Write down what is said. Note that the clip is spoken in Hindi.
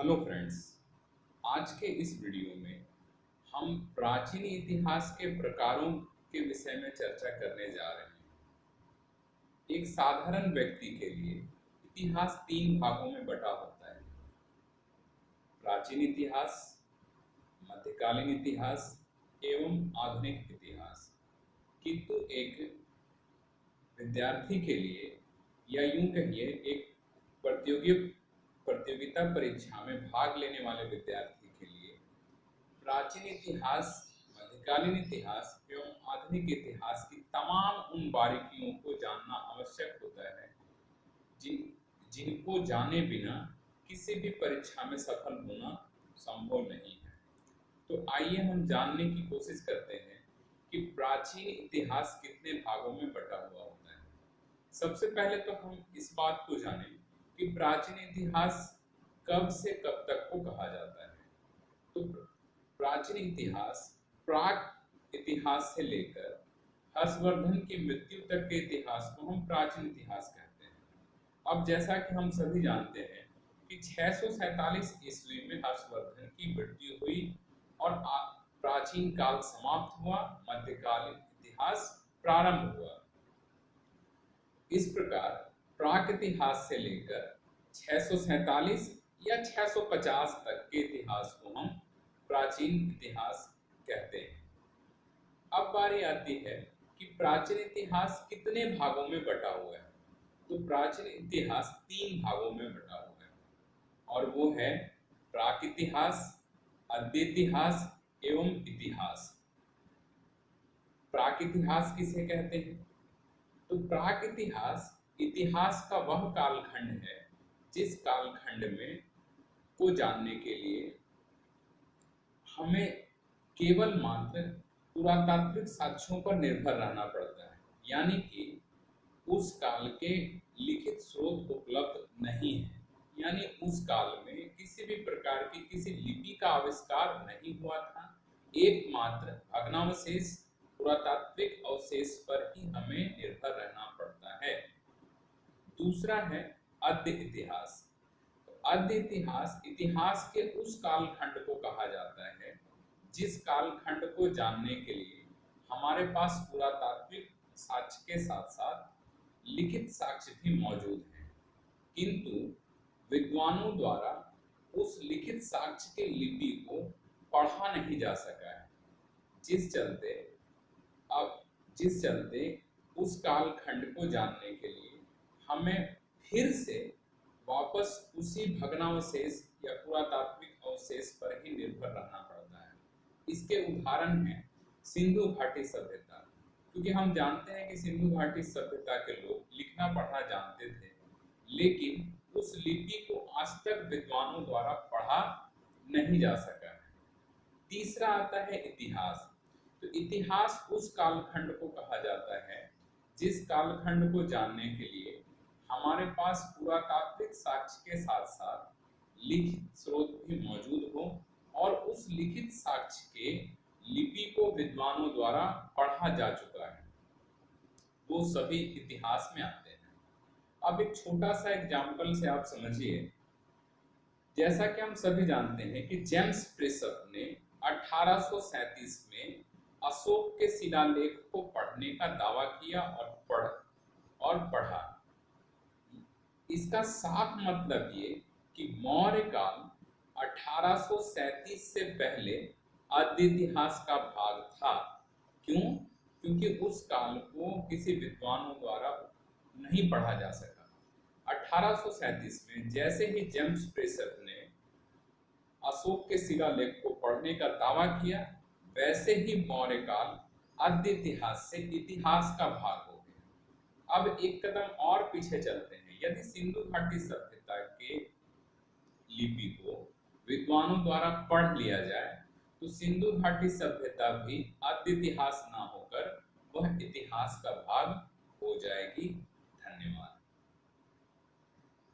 Hello friends. आज के इस वीडियो में हम प्राचीन इतिहास के प्रकारों के विषय में चर्चा करने जा रहे हैं। एक साधारण व्यक्ति के लिए इतिहास तीन भागों में बटा होता है: प्राचीन इतिहास, मध्यकालीन इतिहास एवं आधुनिक इतिहास। किंतु एक विद्यार्थी के लिए, या यूं कहिए एक प्रतियोगिता परीक्षा में भाग लेने वाले विद्यार्थी के लिए, प्राचीन इतिहास, मध्यकालीन इतिहास एवं आधुनिक इतिहास की तमाम उन बारीकियों को जानना आवश्यक होता है जिनको जाने बिना किसी भी परीक्षा में सफल होना संभव नहीं है। तो आइए हम जानने की कोशिश करते हैं कि प्राचीन इतिहास कितने भागों में बटा हुआ होता है। सबसे पहले तो हम इस बात को जानें कि प्राचीन इतिहास कब से कब तक को कहा जाता है। तो प्राचीन इतिहास प्राक इतिहास से लेकर हर्षवर्धन की मृत्यु तक के इतिहास को हम प्राचीन इतिहास कहते हैं। अब जैसा कि हम सभी जानते हैं कि 647 ईस्वी में हर्षवर्धन की मृत्यु हुई और प्राचीन काल समाप्त हुआ, मध्यकालीन इतिहास प्रारंभ हुआ। इस प्रकार प्राक इतिहास से लेकर 647 या 650 तक के इतिहास को हम प्राचीन इतिहास कहते हैं। अब बारी आती है कि प्राचीन इतिहास कितने भागों में बटा हुआ है। तो प्राचीन इतिहास तीन भागों में बटा हुआ है, और वो है प्राक इतिहास, आद्य इतिहास एवं इतिहास। प्राक इतिहास किसे कहते हैं? तो प्राक इतिहास इतिहास का वह कालखंड है जिस कालखंड में को जानने के लिए हमें केवल मात्र पुरातात्विक साक्ष्यों पर निर्भर रहना पड़ता है, यानी कि उस काल के लिखित स्रोत उपलब्ध नहीं है। यानी उस काल में किसी भी प्रकार की किसी लिपि का आविष्कार नहीं हुआ था। एकमात्र भग्नावशेष, पुरातात्विक अवशेष पर ही हमें निर्भर रहना पड़ता है। दूसरा है आद्य इतिहास। आद्य इतिहास इतिहास के उस कालखंड को कहा जाता है जिस कालखंड को जानने के लिए हमारे पास पुरातात्विक साक्ष्य के साथ साथ लिखित साक्ष्य भी मौजूद हैं, किंतु विद्वानों द्वारा उस लिखित साक्ष्य के लिपि को पढ़ा नहीं जा सका है, जिस चलते उस कालखंड को जानने के लिए हमें फिर से वापस उसी भग्नावशेष या पुरातात्विक अवशेष पर ही निर्भर रहना पड़ता है। इसके उदाहरण हैं सिंधु घाटी सभ्यता, क्योंकि हम जानते हैं कि सिंधु घाटी सभ्यता के लोग लिखना पढ़ना जानते थे, लेकिन उस लिपि को आज तक विद्वानों द्वारा पढ़ा नहीं जा सका है। तीसरा आता है इतिहास। तो इतिहास उस कालखंड को कहा जाता है जिस कालखंड को जानने के लिए हमारे पास पुरातात्विक साक्ष्य के साथ साथ लिखित स्रोत भी मौजूद हो और उस लिखित साक्ष्य के लिपि को विद्वानों द्वारा पढ़ा जा चुका है, वो सभी इतिहास में आते हैं। अब एक छोटा सा एग्जाम्पल से आप समझिए। जैसा कि हम सभी जानते हैं कि जेम्स प्रिसप ने 1837 में अशोक के शिलालेख को पढ़ने का दावा किया और पढ़ा। इसका साफ मतलब ये कि मौर्य काल 1837 से पहले आद्य इतिहास का भाग था। क्यों? क्योंकि उस काल को किसी विद्वानों द्वारा नहीं पढ़ा जा सका। 1837 में जैसे ही जेम्स प्रिसप ने अशोक के शिलालेख को पढ़ने का दावा किया, वैसे ही मौर्य काल आद्य इतिहास से इतिहास का भाग हो गया। अब एक कदम और पीछे चलते हैं। यदि सिंधु घाटी सभ्यता के लिपि को विद्वानों द्वारा पढ़ लिया जाए तो सिंधु घाटी सभ्यता भी आद्य इतिहास ना होकर वह इतिहास का भाग हो जाएगी। धन्यवाद।